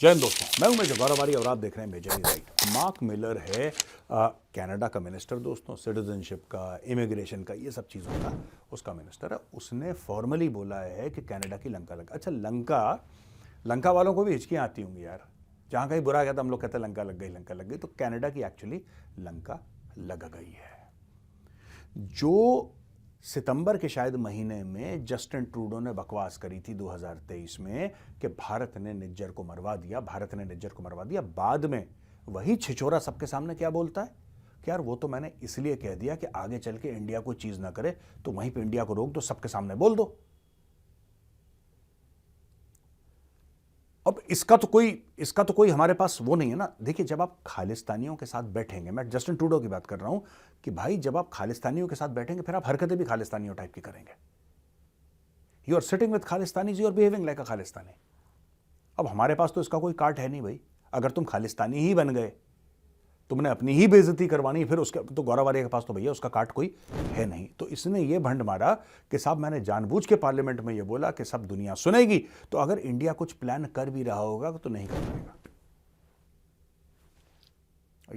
जय हिंद दोस्तों, मैं हूं मेजर गौरवारी और आप देख रहे हैं मेजर ही राइट। मार्क मिलर है कनाडा का मिनिस्टर दोस्तों, सिटीजनशिप का, इमिग्रेशन का, ये सब चीज़ों का उसका मिनिस्टर है। उसने फॉर्मली बोला है कि कनाडा की लंका लग। अच्छा, लंका वालों को भी हिचकियाँ आती होंगी यार। जहाँ कहीं बुरा गया तो हम लोग कहते हैं लंका लग गई, लंका लग गई। तो कनाडा की एक्चुअली लंका लग गई है। जो सितंबर के शायद महीने में जस्टिन ट्रूडो ने बकवास करी थी 2023 में कि भारत ने निज्जर को मरवा दिया, भारत ने निज्जर को मरवा दिया। बाद में वही छिछोरा सबके सामने क्या बोलता है कि यार वो तो मैंने इसलिए कह दिया कि आगे चल के इंडिया कोई चीज ना करे, तो वहीं पे इंडिया को रोक दो, सबके सामने बोल दो। अब इसका तो कोई हमारे पास वो नहीं है ना। देखिए, जब आप खालिस्तानियों के साथ बैठेंगे, मैं जस्टिन ट्रूडो की बात कर रहा हूं कि भाई जब आप खालिस्तानियों के साथ बैठेंगे फिर आप हरकतें भी खालिस्तानियों टाइप की करेंगे। You are sitting with Khalistanis, you are behaving like a Khalistani. अब हमारे पास तो इसका कोई काट है नहीं भाई। अगर तुम खालिस्तानी ही बन गए, तुमने अपनी ही बेइज्जती करवानी, फिर उसके तो गौरवारी के पास तो भैया उसका काट कोई है नहीं। तो इसने ये भंड मारा कि साहब मैंने जानबूझ के पार्लियामेंट में ये बोला कि सब दुनिया सुनेगी, तो अगर इंडिया कुछ प्लान कर भी रहा होगा तो नहीं कर पाएगा।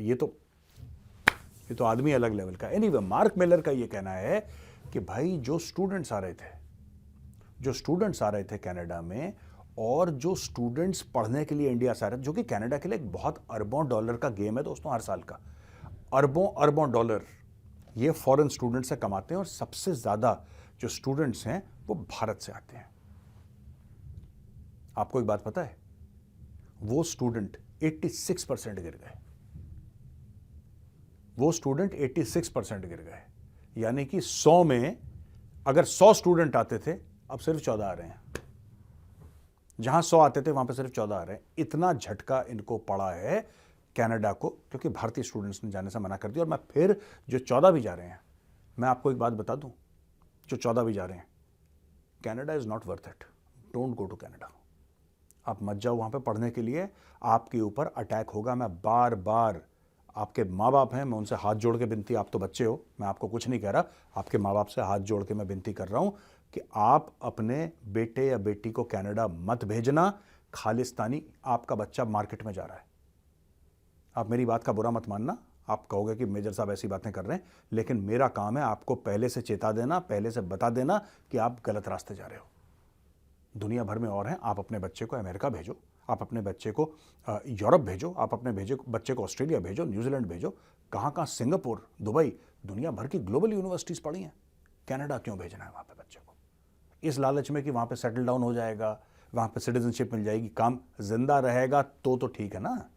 ये तो आदमी अलग लेवल का। एनीवे, मार्क मिलर का ये कहना है कि भाई जो स्टूडेंट्स आ रहे थे कनाडा में, और जो स्टूडेंट्स पढ़ने के लिए इंडिया से आ रहे थे, जो कि कनाडा के लिए एक बहुत अरबों डॉलर का गेम है दोस्तों, हर साल का अरबों डॉलर ये फॉरेन स्टूडेंट्स से कमाते हैं। और सबसे ज्यादा जो स्टूडेंट्स हैं वो भारत से आते हैं। आपको एक बात पता है, वो स्टूडेंट 86% गिर गए। वो स्टूडेंट 86% गिर गए, यानी कि 100 में अगर 100 स्टूडेंट आते थे, अब सिर्फ 14 आ रहे हैं। जहां 100 आते थे वहां पे सिर्फ 14 आ रहे हैं। इतना झटका इनको पड़ा है कनाडा को, क्योंकि भारतीय स्टूडेंट्स ने जाने से मना कर दिया। और मैं फिर जो 14 भी जा रहे हैं, मैं आपको एक बात बता दूं, जो 14 भी जा रहे हैं, Canada is not worth it. Don't go to Canada. आप मत जाओ वहां पे पढ़ने के लिए, आपके ऊपर अटैक होगा। मैं बार बार, आपके माँ बाप हैं, मैं उनसे हाथ जोड़ के विनती, आप तो बच्चे हो, मैं आपको कुछ नहीं कह रहा, आपके माँ बाप से हाथ जोड़ के मैं विनती कर रहा हूं कि आप अपने बेटे या बेटी को कनाडा मत भेजना। खालिस्तानी, आपका बच्चा मार्केट में जा रहा है। आप मेरी बात का बुरा मत मानना, आप कहोगे कि मेजर साहब ऐसी बातें कर रहे हैं, लेकिन मेरा काम है आपको पहले से चेता देना, पहले से बता देना कि आप गलत रास्ते जा रहे हो। दुनिया भर में और हैं। आप अपने बच्चे को अमेरिका भेजो, आप अपने बच्चे को यूरोप भेजो, आप अपने बच्चे को ऑस्ट्रेलिया भेजो, न्यूजीलैंड भेजो, कहाँ सिंगापुर, दुबई, दुनिया भर की ग्लोबल यूनिवर्सिटीज़ पढ़ी हैं। कनाडा क्यों भेजना है वहाँ पे बच्चे को? इस लालच में कि वहाँ पे सेटल डाउन हो जाएगा, वहाँ पे सिटीजनशिप मिल जाएगी, काम जिंदा रहेगा तो ठीक है ना।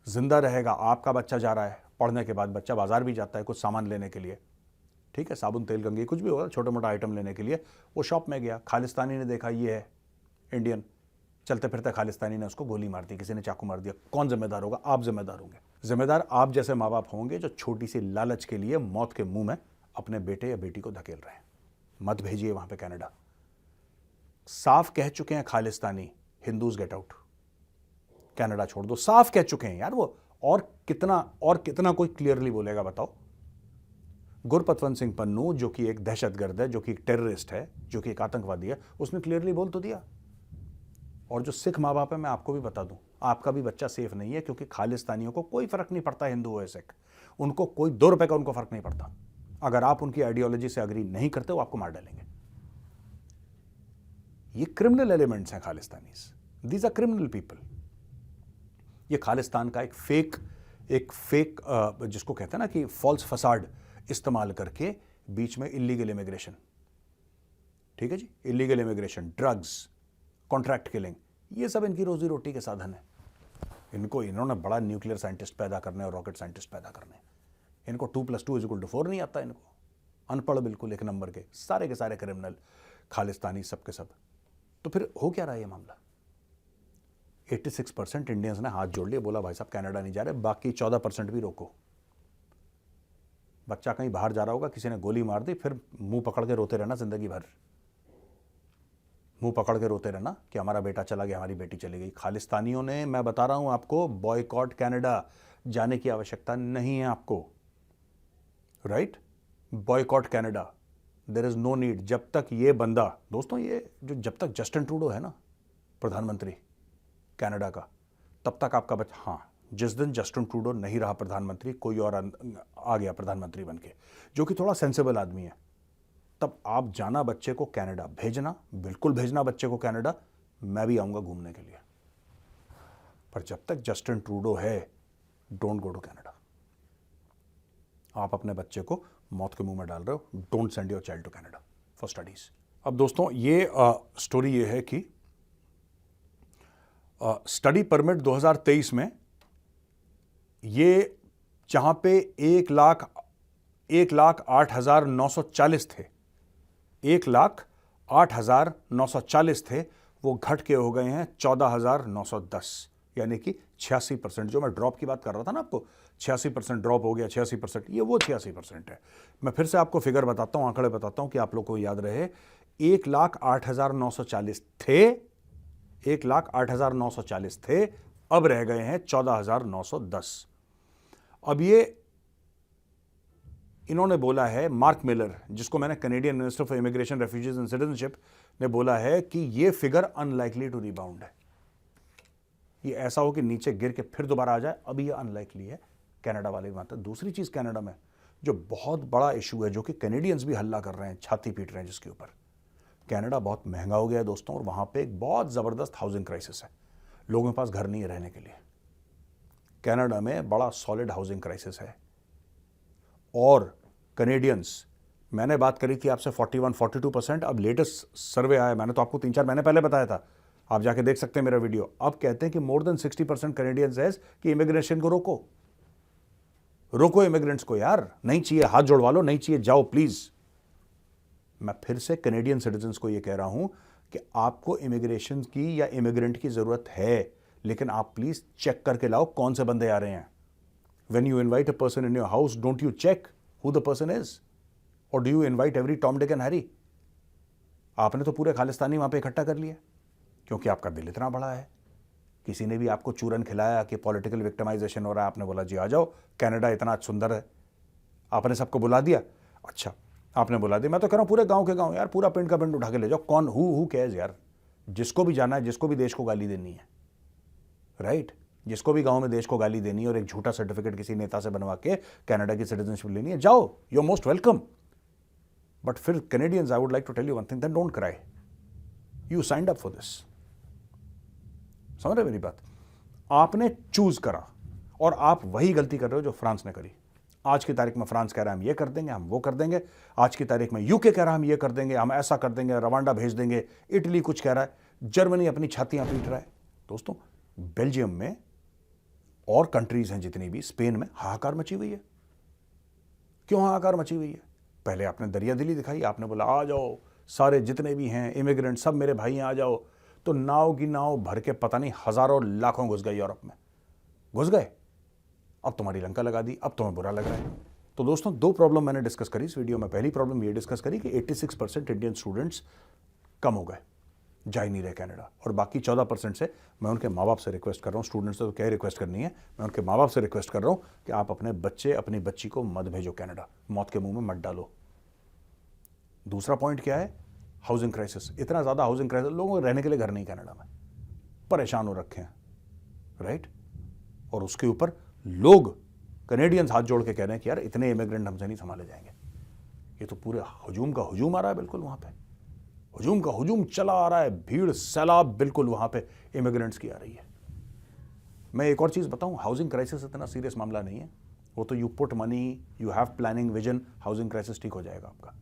जिंदा रहेगा। आपका बच्चा जा रहा है पढ़ने के बाद, बच्चा बाजार भी जाता है कुछ सामान लेने के लिए, ठीक है, साबुन तेल कंघी कुछ भी होगा, छोटा मोटा आइटम लेने के लिए वो शॉप में गया, खालिस्तानी ने देखा ये है इंडियन, चलते फिरते खालिस्तानी ने उसको गोली मार दी, किसी ने चाकू मार दिया। कौन जिम्मेदार होगा? आप जिम्मेदार होंगे। जिम्मेदार आप जैसे माँ बाप होंगे जो छोटी सी लालच के लिए मौत के मुंह में अपने बेटे या बेटी को धकेल रहे हैं। मत भेजिए वहां पे कनाडा। साफ कह चुके हैं Khalistani, Hindus get out, Canada छोड़ दो, साफ कह चुके हैं यार वो। और कितना कोई क्लियरली बोलेगा बताओ? गुरपतवंत सिंह पन्नू, जो कि एक दहशतगर्द है, जो कि एक टेररिस्ट है, जो कि एक आतंकवादी है, उसने क्लियरली बोल तो दिया। और जो सिख माँ बाप है, मैं आपको भी बता दूं, आपका भी बच्चा सेफ नहीं है, क्योंकि खालिस्तानियों को कोई फर्क नहीं पड़ता हिंदू हो या सिख, उनको कोई 2 रुपए का उनको फर्क नहीं पड़ता। अगर आप उनकी आइडियोलॉजी से अग्री नहीं करते वो आपको मार डालेंगे। ये क्रिमिनल एलिमेंट्स हैं Khalistanis, these are criminal people. ये खालिस्तान का एक फेक जिसको कहते हैं ना कि फॉल्स फसाड इस्तेमाल करके बीच में इलीगल इमिग्रेशन, ठीक है जी, illegal immigration, drugs, contract killing, ये सब इनकी रोजी रोटी के साधन है। इन्होंने बड़ा न्यूक्लियर साइंटिस्ट पैदा करने और रॉकेट साइंटिस्ट पैदा करने। इनको 2+2=4 नहीं आता, इनको अनपढ़ बिल्कुल एक नंबर के सारे क्रिमिनल खालिस्तानी सब के सब। तो फिर हो क्या रहा है ये मामला? 86% इंडियंस ने हाथ जोड़ लिए, बोला भाई साहब कनाडा नहीं जा रहे, बाकी 14% भी रोको। बच्चा कहीं बाहर जा रहा होगा, किसी ने गोली मार दी, फिर मुंह पकड़ के रोते रहना जिंदगी भर, मुंह पकड़ के रोते रहना कि हमारा बेटा चला गया, हमारी बेटी चली गई। खालिस्तानियों ने, मैं बता रहा हूं आपको, बॉयकॉट कनाडा, जाने की आवश्यकता नहीं है आपको, right? Boycott Canada, there is no need. जब तक ये बंदा, दोस्तों, ये जो जब तक जस्टिन ट्रूडो है ना प्रधानमंत्री, कनाडा का, तब तक आपका बच्चा, हाँ, जिस दिन जस्टिन ट्रूडो नहीं रहा प्रधानमंत्री, कोई और आ गया प्रधानमंत्री बन के, जो कि थोड़ा सेंसिबल आदमी है, तब आप जाना बच्चे को कनाडा, भेजना, बिल्कुल भेजना बच्चे को कनाडा, मैं भी आऊंगा घूमने के लिए। पर जब तक जस्टिन ट्रूडो है, डोंट गो टू कनाडा। आप अपने बच्चे को मौत के मुंह में डाल रहे हो। Don't send your child to Canada for studies. अब दोस्तों, ये स्टोरी ये है कि स्टडी परमिट 2023 में ये जहां पे 1,08,940 थे, 1,08,940 थे, वो घट के हो गए हैं 14,910, यानी कि 86%। जो मैं ड्रॉप की बात कर रहा था ना आपको, 86% ड्रॉप हो गया, 86%, ये वो 86% है। मैं फिर से आपको फिगर बताता हूं, आंकड़े बताता हूं कि आप लोग को याद रहे। 1,08,940 थे, 1,08,940 थे, अब रह गए हैं 14,910। अब ये इन्होंने बोला है, मार्क मिलर, जिसको मैंने Canadian minister for immigration, refugees and citizenship, ने बोला है कि ये फिगर अनलाइकली टू रिबाउंड है। ये ऐसा हो कि नीचे गिर के फिर दोबारा आ जाए, अभी ये अनलाइकली है कनाडा वाले बात है। दूसरी चीज कनाडा में जो बहुत बड़ा इशू है, जो कि कैनेडियंस भी हल्ला कर रहे हैं, छाती पीट रहे हैं जिसके ऊपर, कनाडा बहुत महंगा हो गया है दोस्तों, और वहां पे एक बहुत जबरदस्त हाउसिंग क्राइसिस है। लोगों के पास घर नहीं है रहने के लिए। कनाडा में बड़ा सॉलिड हाउसिंग क्राइसिस है। और कैनेडियंस, मैंने बात करी थी आपसे 41-42%, अब लेटेस्ट सर्वे आया, मैंने तो आपको 3-4 महीने पहले बताया था, आप जाके देख सकते हैं मेरा वीडियो। अब कहते हैं कि मोर देन 60% कैनेडियंस है कि इमिग्रेशन को रोको, रोको इमिग्रेंट्स को यार, नहीं चाहिए, हाथ जोड़वा लो, नहीं चाहिए, जाओ प्लीज। मैं फिर से कैनेडियन सिटीजन्स को यह कह रहा हूं कि आपको इमिग्रेशन की या इमिग्रेंट की जरूरत है, लेकिन आप प्लीज चेक करके लाओ कौन से बंदे आ रहे हैं। When you invite a person in your house, don't you check who the person is? Or do you invite every Tom, Dick and Harry? आपने तो पूरे खालिस्तानी वहां पे इकट्ठा कर लिया क्योंकि आपका दिल इतना बड़ा है। किसी ने भी आपको चूरन खिलाया कि पॉलिटिकल विक्टिमाइजेशन हो रहा है, आपने बोला जी आ जाओ, कनाडा इतना सुंदर है, आपने सबको बुला दिया। अच्छा, आपने बुला दिया, मैं तो कह रहा हूं पूरे गांव के गांव यार, पूरा पिंड का पिंड उठा के ले जाओ, कौन हु कैज यार, जिसको भी जाना है, जिसको भी देश को गाली देनी है, राइट, जिसको भी गांव में देश को गाली देनी है और एक झूठा सर्टिफिकेट किसी नेता से बनवा के कनाडा की सिटीजनशिप लेनी है, जाओ, you are most welcome. But फिर Canadians, I would like to tell you one thing, then don't cry, you signed up for this. समझ रहे मेरी बात? आपने चूज करा और आप वही गलती कर रहे हो जो फ्रांस ने करी। आज की तारीख में फ्रांस कह रहा है हम ये कर देंगे, हम वो कर देंगे। आज की तारीख में यूके कह रहा है हम ये कर देंगे, हम ऐसा कर देंगे, रवांडा भेज देंगे। इटली कुछ कह रहा है, जर्मनी अपनी छातियां पीट रहा है। दोस्तों, बेल्जियम में और कंट्रीज हैं जितनी भी, स्पेन में हाहाकार मची हुई है। क्यों हाहाकार मची हुई है? पहले आपने दरियादिली दिखाई, आपने बोला आ जाओ सारे जितने भी हैं इमिग्रेंट, सब मेरे भाई हैं, आ जाओ। तो नाव की नाव भर के पता नहीं हजारों लाखों घुस गए यूरोप में, घुस गए। अब तुम्हारी लंका लगा दी, अब तुम्हें बुरा लग रहा है। तो दोस्तों, दो प्रॉब्लम मैंने डिस्कस करी इस वीडियो में। पहली प्रॉब्लम ये डिस्कस करी कि 86% इंडियन स्टूडेंट्स कम हो गए, जा ही नहीं रहे कनाडा। और बाकी 14% से मैं उनके माँ बाप से रिक्वेस्ट कर रहा हूँ, स्टूडेंट्स से तो क्या रिक्वेस्ट करनी है, मैं उनके माँ बाप से रिक्वेस्ट कर रहा हूँ कि आप अपने बच्चे, अपनी बच्ची को मत भेजो कनाडा, मौत के मुंह में मत डालो। दूसरा पॉइंट क्या है? Housing crisis. इतना ज़्यादा हाउसिंग क्राइसिस, लोगों को रहने के लिए घर नहीं कनाडा में, परेशान हो रखे हैं, राइट। और उसके ऊपर लोग, कैनेडियंस हाथ जोड़ के कह रहे हैं कि यार इतने इमिग्रेंट हमसे नहीं संभाले जाएंगे। ये तो पूरे हुजूम का हुजूम आ रहा है, बिल्कुल वहाँ पे हुजूम का हुजूम चला आ रहा है, भीड़ सैलाब बिल्कुल वहाँ पे इमिग्रेंट्स की आ रही है। मैं एक और चीज़ बताऊँ, हाउसिंग क्राइसिस इतना सीरियस मामला नहीं है। वो तो you put money, you have planning, vision, housing crisis ठीक हो जाएगा आपका।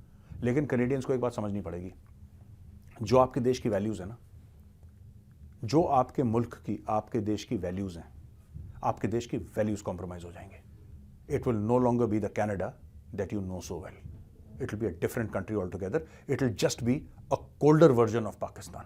लेकिन कैनेडियंस को एक बात समझनी पड़ेगी, जो आपके देश की वैल्यूज़ है ना, जो आपके मुल्क की, आपके देश की वैल्यूज़ हैं, आपके देश की वैल्यूज़ कॉम्प्रोमाइज हो जाएंगे। It will no longer be the Canada that you know so well. It will be a different country altogether. It will just be a colder version of Pakistan.